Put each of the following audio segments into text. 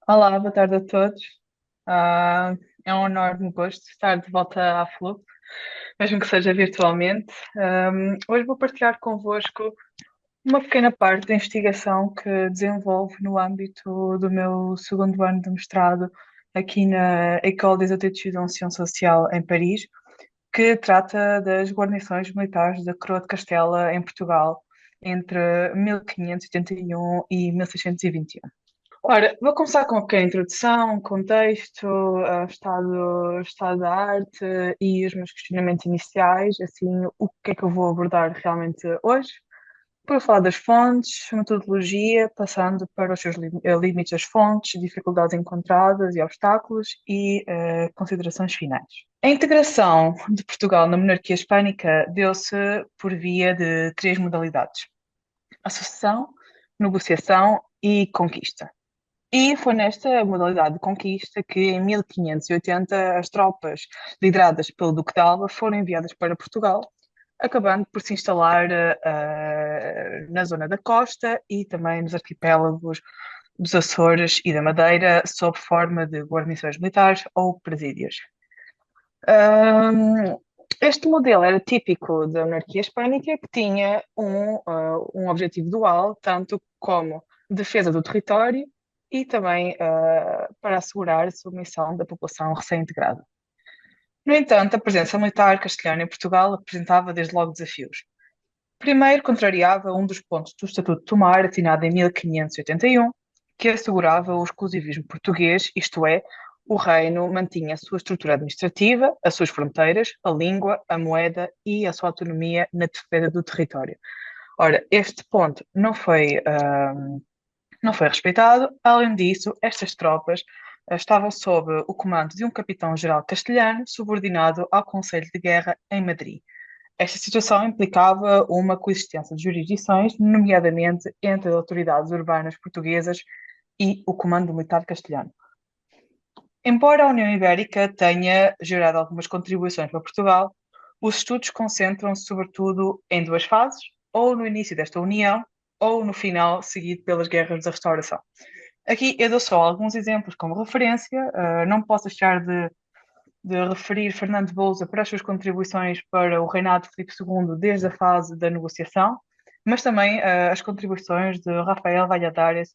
Olá, boa tarde a todos. Ah, é um enorme gosto estar de volta à FLUP, mesmo que seja virtualmente. Hoje vou partilhar convosco uma pequena parte da investigação que desenvolvo no âmbito do meu segundo ano de mestrado aqui na École des études en Sciences Sociales em Paris, que trata das guarnições militares da Coroa de Castela em Portugal entre 1581 e 1621. Ora, vou começar com uma pequena introdução, contexto, estado da arte e os meus questionamentos iniciais, assim, o que é que eu vou abordar realmente hoje. Depois vou falar das fontes, metodologia, passando para os seus limites das fontes, dificuldades encontradas e obstáculos e considerações finais. A integração de Portugal na monarquia hispânica deu-se por via de três modalidades: associação, negociação e conquista. E foi nesta modalidade de conquista que, em 1580, as tropas lideradas pelo Duque de Alba foram enviadas para Portugal, acabando por se instalar na zona da costa e também nos arquipélagos dos Açores e da Madeira, sob forma de guarnições militares ou presídios. Ahm, Este modelo era típico da monarquia hispânica, que tinha um objetivo dual, tanto como defesa do território e também para assegurar a submissão da população recém-integrada. No entanto, a presença militar castelhana em Portugal apresentava desde logo desafios. Primeiro, contrariava um dos pontos do Estatuto de Tomar, assinado em 1581, que assegurava o exclusivismo português, isto é, o reino mantinha a sua estrutura administrativa, as suas fronteiras, a língua, a moeda e a sua autonomia na defesa do território. Ora, este ponto não foi respeitado. Além disso, estas tropas estavam sob o comando de um capitão-geral castelhano, subordinado ao Conselho de Guerra em Madrid. Esta situação implicava uma coexistência de jurisdições, nomeadamente entre as autoridades urbanas portuguesas e o comando militar castelhano. Embora a União Ibérica tenha gerado algumas contribuições para Portugal, os estudos concentram-se sobretudo em duas fases: ou no início desta união, ou no final, seguido pelas guerras da Restauração. Aqui eu dou só alguns exemplos como referência, não posso deixar de referir Fernando Bouza para as suas contribuições para o reinado de Filipe II desde a fase da negociação, mas também as contribuições de Rafael Valladares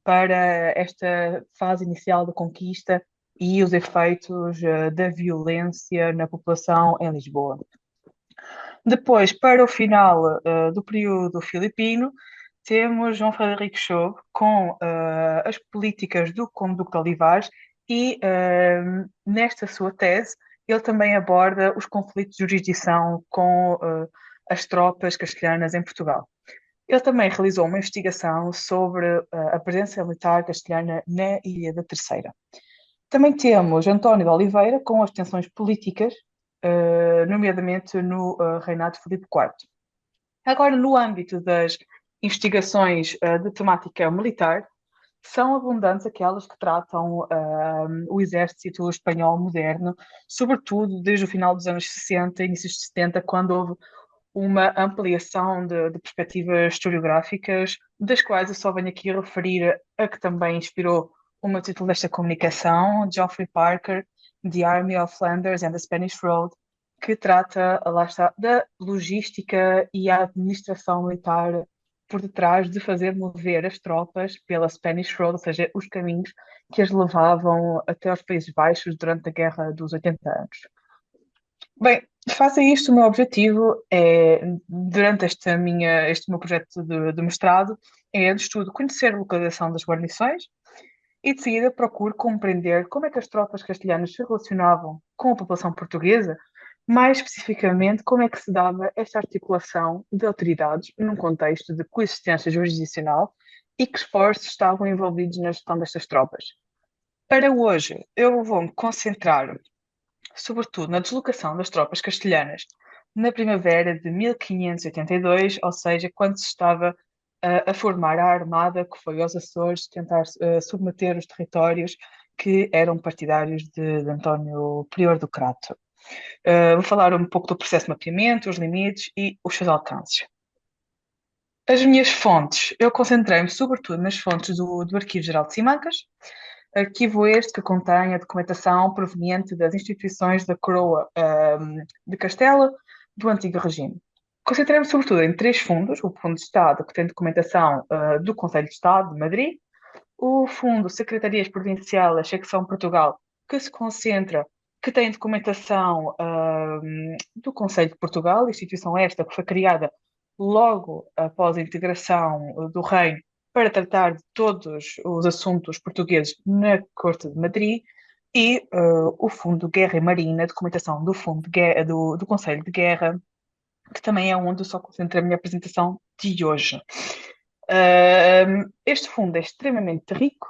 para esta fase inicial da conquista e os efeitos da violência na população em Lisboa. Depois, para o final do período filipino, temos João Frederico Chobo com as políticas do Conde-Duque de Olivares e, nesta sua tese, ele também aborda os conflitos de jurisdição com as tropas castelhanas em Portugal. Ele também realizou uma investigação sobre a presença militar castelhana na Ilha da Terceira. Também temos António de Oliveira com as tensões políticas, nomeadamente no reinado de Filipe IV. Agora, no âmbito das investigações de temática militar, são abundantes aquelas que tratam o exército espanhol moderno, sobretudo desde o final dos anos 60, inícios de 70, quando houve uma ampliação de perspectivas historiográficas, das quais eu só venho aqui a referir a que também inspirou o meu título desta comunicação, Geoffrey Parker, The Army of Flanders and the Spanish Road, que trata, lá está, da logística e a administração militar por detrás de fazer mover as tropas pela Spanish Road, ou seja, os caminhos que as levavam até aos Países Baixos durante a Guerra dos 80 anos. Bem, face a isto, o meu objetivo é, durante este meu projeto de mestrado, é de estudo conhecer a localização das guarnições e de seguida procuro compreender como é que as tropas castelhanas se relacionavam com a população portuguesa, mais especificamente como é que se dava esta articulação de autoridades num contexto de coexistência jurisdicional e que esforços estavam envolvidos na gestão destas tropas. Para hoje, eu vou-me concentrar sobretudo na deslocação das tropas castelhanas na primavera de 1582, ou seja, quando se estava a formar a armada que foi aos Açores tentar submeter os territórios que eram partidários de António Prior do Crato. Vou falar um pouco do processo de mapeamento, os limites e os seus alcances. As minhas fontes, eu concentrei-me sobretudo nas fontes do Arquivo Geral de Simancas, arquivo este que contém a documentação proveniente das instituições da Coroa, de Castela do antigo regime. Concentramos sobretudo em três fundos: o Fundo de Estado, que tem documentação, do Conselho de Estado de Madrid; o Fundo Secretarias Provinciais, secção Portugal, que se concentra, que tem documentação, do Conselho de Portugal, instituição esta que foi criada logo após a integração do Reino para tratar de todos os assuntos portugueses na Corte de Madrid; e o Fundo de Guerra e Marina, documentação do Fundo de Guerra, do Conselho de Guerra, que também é onde eu só concentro a minha apresentação de hoje. Este fundo é extremamente rico,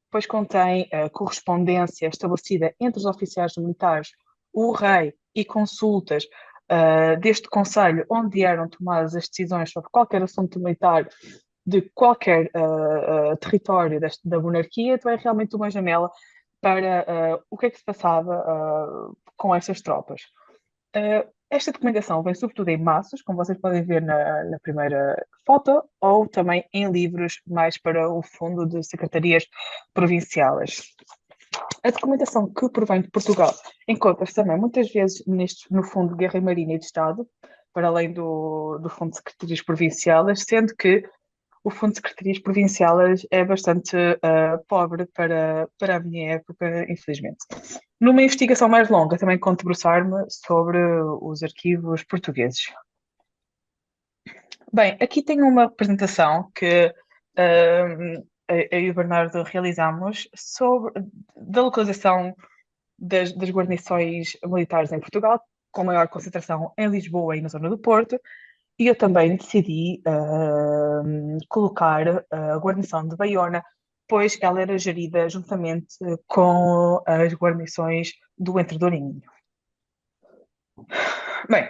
pois contém correspondência estabelecida entre os oficiais militares, o rei e consultas deste Conselho, onde eram tomadas as decisões sobre qualquer assunto militar de qualquer território da monarquia. Então é realmente uma janela para o que é que se passava com essas tropas. Esta documentação vem sobretudo em maços, como vocês podem ver na primeira foto, ou também em livros mais para o fundo de secretarias provinciais. A documentação que provém de Portugal encontra-se também muitas vezes no Fundo de Guerra e Marinha e de Estado, para além do Fundo de Secretarias Provinciais, sendo que o Fundo de Secretarias Provinciais é bastante pobre para a minha época, infelizmente. Numa investigação mais longa, também conto debruçar-me sobre os arquivos portugueses. Bem, aqui tenho uma apresentação que eu e o Bernardo realizamos da localização das guarnições militares em Portugal, com maior concentração em Lisboa e na zona do Porto. E eu também decidi colocar a guarnição de Baiona, pois ela era gerida juntamente com as guarnições do Entredourinho. Bem,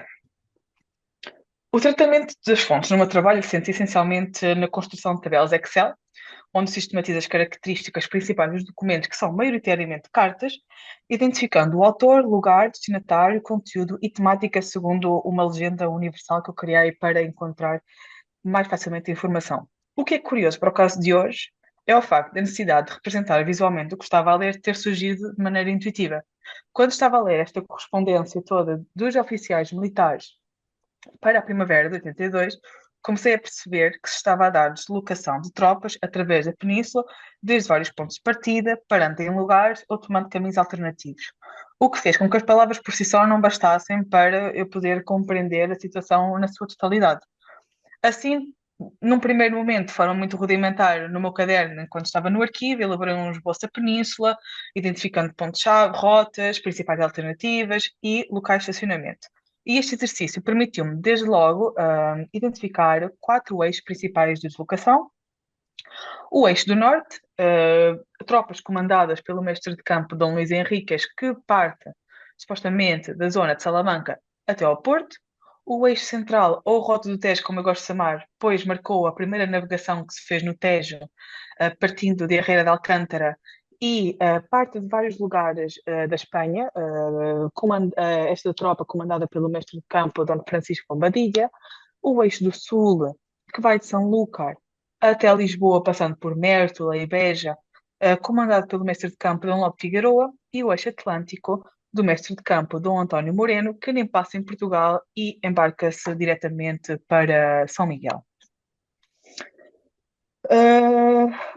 o tratamento das fontes no meu trabalho assenta essencialmente na construção de tabelas Excel, onde sistematiza as características principais dos documentos, que são maioritariamente cartas, identificando o autor, lugar, destinatário, conteúdo e temática segundo uma legenda universal que eu criei para encontrar mais facilmente a informação. O que é curioso para o caso de hoje é o facto da necessidade de representar visualmente o que estava a ler ter surgido de maneira intuitiva. Quando estava a ler esta correspondência toda dos oficiais militares para a primavera de 82, comecei a perceber que se estava a dar deslocação de tropas através da península, desde vários pontos de partida, parando em lugares ou tomando caminhos alternativos. O que fez com que as palavras por si só não bastassem para eu poder compreender a situação na sua totalidade. Assim, num primeiro momento, de forma muito rudimentar, no meu caderno, enquanto estava no arquivo, elaborei um esboço da península, identificando pontos-chave, rotas, principais alternativas e locais de estacionamento. E este exercício permitiu-me, desde logo, identificar 4 eixos principais de deslocação. O eixo do norte, tropas comandadas pelo mestre de campo Dom Luís Henriques, que parte, supostamente, da zona de Salamanca até ao Porto. O eixo central, ou Rota do Tejo, como eu gosto de chamar, pois marcou a primeira navegação que se fez no Tejo, partindo de Herrera de Alcântara, e parte de vários lugares da Espanha, esta tropa comandada pelo mestre de campo Dom Francisco Bombadilla. O eixo do sul, que vai de São Lúcar até Lisboa, passando por Mértola e Beja, comandado pelo mestre de campo Dom Lope Figueroa; e o eixo atlântico, do mestre de campo Dom António Moreno, que nem passa em Portugal e embarca-se diretamente para São Miguel.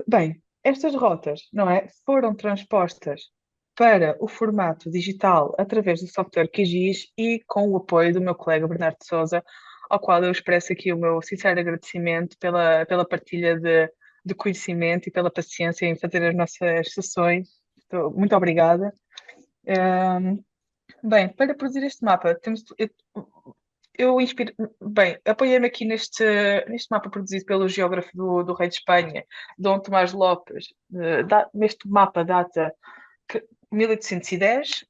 Bem, estas rotas, não é, foram transpostas para o formato digital através do software QGIS e com o apoio do meu colega Bernardo de Sousa, ao qual eu expresso aqui o meu sincero agradecimento pela partilha de conhecimento e pela paciência em fazer as nossas sessões. Muito obrigada. Bem, para produzir este mapa, apoiei-me aqui neste mapa produzido pelo geógrafo do Rei de Espanha, Dom Tomás Lopes. Neste mapa data 1810,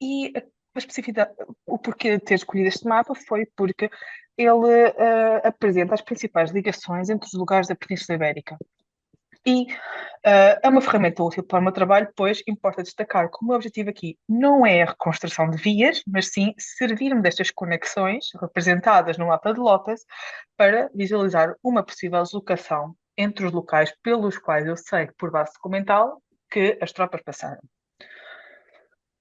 e a especificidade, o porquê de ter escolhido este mapa foi porque ele apresenta as principais ligações entre os lugares da Península Ibérica. E é uma ferramenta útil para o meu trabalho, pois importa destacar que o meu objetivo aqui não é a reconstrução de vias, mas sim servir-me destas conexões representadas no mapa de Lopes para visualizar uma possível deslocação entre os locais pelos quais eu sei, por base documental, que as tropas passaram.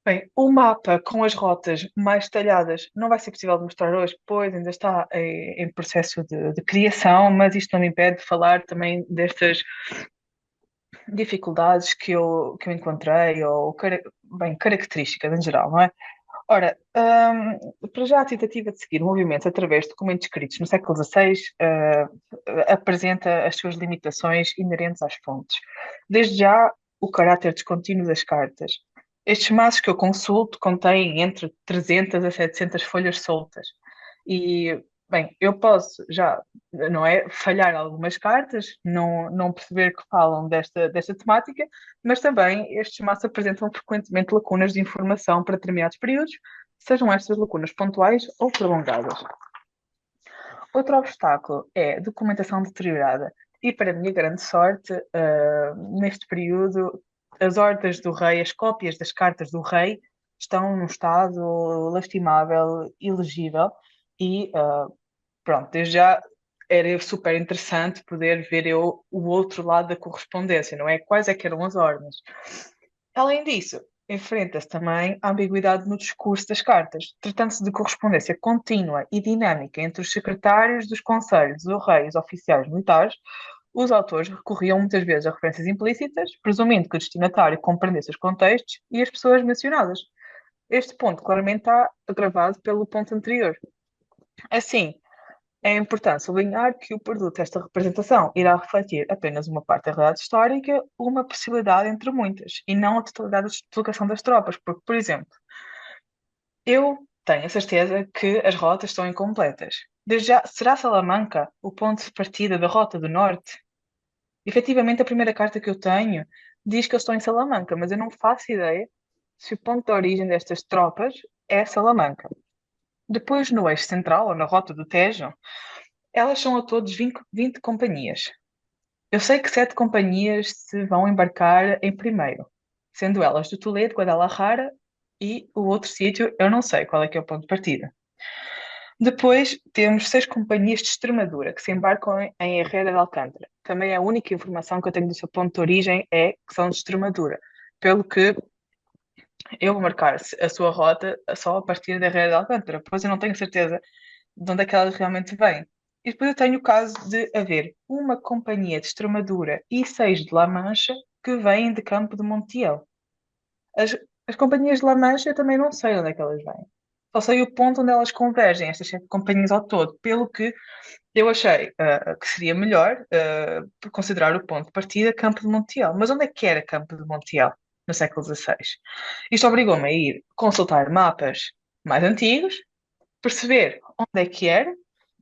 Bem, o mapa com as rotas mais detalhadas não vai ser possível de mostrar hoje, pois ainda está em processo de criação, mas isto não me impede de falar também destas dificuldades que eu encontrei, ou bem, características em geral, não é? Ora, para já a tentativa de seguir movimentos através de documentos escritos no século XVI apresenta as suas limitações inerentes às fontes. Desde já, o caráter descontínuo das cartas. Estes maços que eu consulto contêm entre 300 a 700 folhas soltas. E, bem, eu posso já, não é, falhar algumas cartas, não perceber que falam desta temática, mas também estes maços apresentam frequentemente lacunas de informação para determinados períodos, sejam estas lacunas pontuais ou prolongadas. Outro obstáculo é a documentação deteriorada. E, para minha grande sorte, neste período, as ordens do rei, as cópias das cartas do rei, estão num estado lastimável, ilegível, e pronto, desde já era super interessante poder ver eu o outro lado da correspondência, não é? Quais é que eram as ordens? Além disso, enfrenta-se também a ambiguidade no discurso das cartas, tratando-se de correspondência contínua e dinâmica entre os secretários dos conselhos, o rei e os oficiais militares. Os autores recorriam muitas vezes a referências implícitas, presumindo que o destinatário compreendesse os contextos e as pessoas mencionadas. Este ponto claramente está agravado pelo ponto anterior. Assim, é importante sublinhar que o produto desta representação irá refletir apenas uma parte da realidade histórica, uma possibilidade entre muitas, e não a totalidade da deslocação das tropas, porque, por exemplo, eu tenho a certeza que as rotas estão incompletas. Desde já, será Salamanca o ponto de partida da Rota do Norte? Efetivamente, a primeira carta que eu tenho diz que eu estou em Salamanca, mas eu não faço ideia se o ponto de origem destas tropas é Salamanca. Depois, no eixo central, ou na Rota do Tejo, elas são a todos 20 companhias. Eu sei que 7 companhias se vão embarcar em primeiro, sendo elas de Toledo, Guadalajara e o outro sítio, eu não sei qual é que é o ponto de partida. Depois temos 6 companhias de Extremadura que se embarcam em Herrera de Alcântara. Também a única informação que eu tenho do seu ponto de origem é que são de Extremadura, pelo que eu vou marcar a sua rota só a partir da Herrera de Alcântara, pois eu não tenho certeza de onde é que ela realmente vem. E depois eu tenho o caso de haver uma companhia de Extremadura e 6 de La Mancha que vêm de Campo de Montiel. As, as companhias de La Mancha eu também não sei onde é que elas vêm. Só sei o ponto onde elas convergem, estas 7 companhias ao todo, pelo que eu achei que seria melhor considerar o ponto de partida Campo de Montiel. Mas onde é que era Campo de Montiel no século XVI? Isto obrigou-me a ir consultar mapas mais antigos, perceber onde é que era,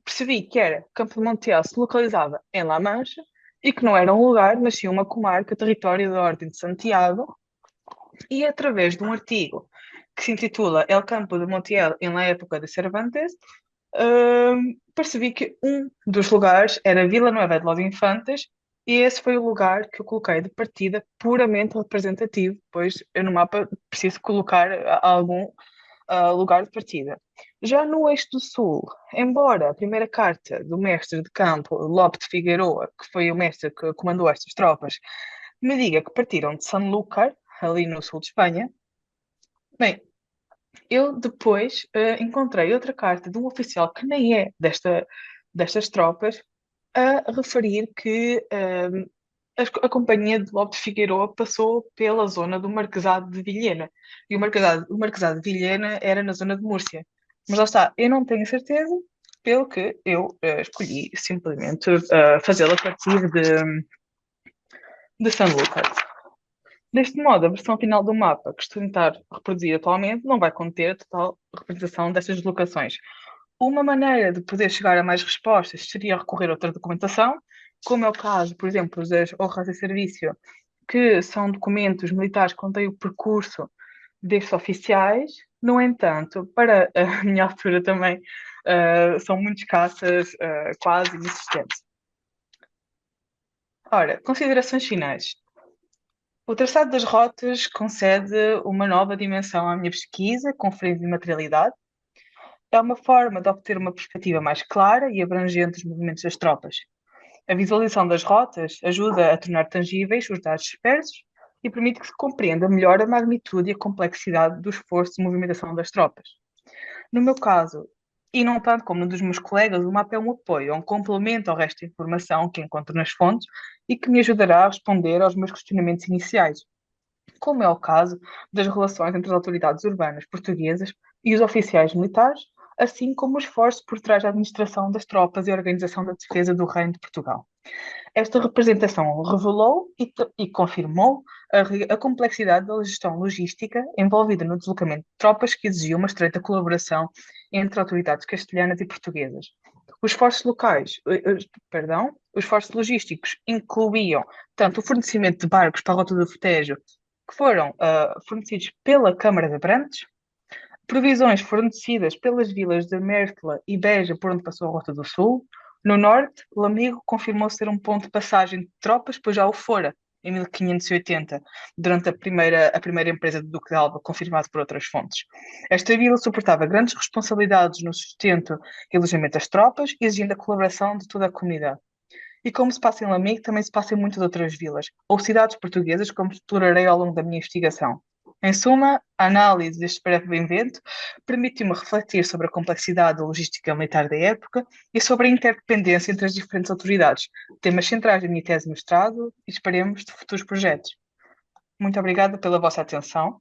percebi que era Campo de Montiel se localizava em La Mancha e que não era um lugar, mas sim uma comarca, território da Ordem de Santiago, e através de um artigo que se intitula El Campo de Montiel en la época de Cervantes, percebi que um dos lugares era Vila Nova de los Infantes, e esse foi o lugar que eu coloquei de partida puramente representativo, pois eu no mapa preciso colocar algum lugar de partida. Já no eixo do sul, embora a primeira carta do mestre de campo, Lope de Figueroa, que foi o mestre que comandou estas tropas, me diga que partiram de Sanlúcar, ali no sul de Espanha, bem, eu depois encontrei outra carta de um oficial que nem é destas tropas, a referir que a companhia de Lope de Figueroa passou pela zona do Marquesado de Vilhena. E o Marquesado de Vilhena era na zona de Múrcia. Mas lá está, eu não tenho certeza, pelo que eu escolhi simplesmente fazê-la a partir de Sanlúcar. Deste modo, a versão final do mapa que estou a tentar reproduzir atualmente não vai conter a total representação destas deslocações. Uma maneira de poder chegar a mais respostas seria recorrer a outra documentação, como é o caso, por exemplo, das honras de serviço, que são documentos militares que contêm o percurso destes oficiais. No entanto, para a minha altura também, são muito escassas, quase inexistentes. Ora, considerações finais. O traçado das rotas concede uma nova dimensão à minha pesquisa, conferindo materialidade. É uma forma de obter uma perspectiva mais clara e abrangente dos movimentos das tropas. A visualização das rotas ajuda a tornar tangíveis os dados dispersos e permite que se compreenda melhor a magnitude e a complexidade do esforço de movimentação das tropas. No meu caso, e não tanto como no dos meus colegas, o mapa é um apoio, é um complemento ao resto da informação que encontro nas fontes e que me ajudará a responder aos meus questionamentos iniciais, como é o caso das relações entre as autoridades urbanas portuguesas e os oficiais militares, assim como o esforço por trás da administração das tropas e a organização da defesa do Reino de Portugal. Esta representação revelou e confirmou a complexidade da gestão logística envolvida no deslocamento de tropas que exigia uma estreita colaboração entre autoridades castelhanas e portuguesas. Os esforços locais, os esforços logísticos incluíam tanto o fornecimento de barcos para a Rota do Tejo, que foram fornecidos pela Câmara de Abrantes, provisões fornecidas pelas vilas de Mértola e Beja, por onde passou a Rota do Sul. No norte, Lamego confirmou ser um ponto de passagem de tropas, pois já o fora, em 1580, durante a primeira empresa do Duque de Alba, confirmado por outras fontes. Esta vila suportava grandes responsabilidades no sustento e alojamento das tropas, exigindo a colaboração de toda a comunidade. E como se passa em Lamego, também se passa em muitas outras vilas, ou cidades portuguesas, como explorarei ao longo da minha investigação. Em suma, a análise deste breve evento permitiu-me refletir sobre a complexidade da logística militar da época e sobre a interdependência entre as diferentes autoridades, temas centrais da minha tese de mestrado e esperemos de futuros projetos. Muito obrigada pela vossa atenção.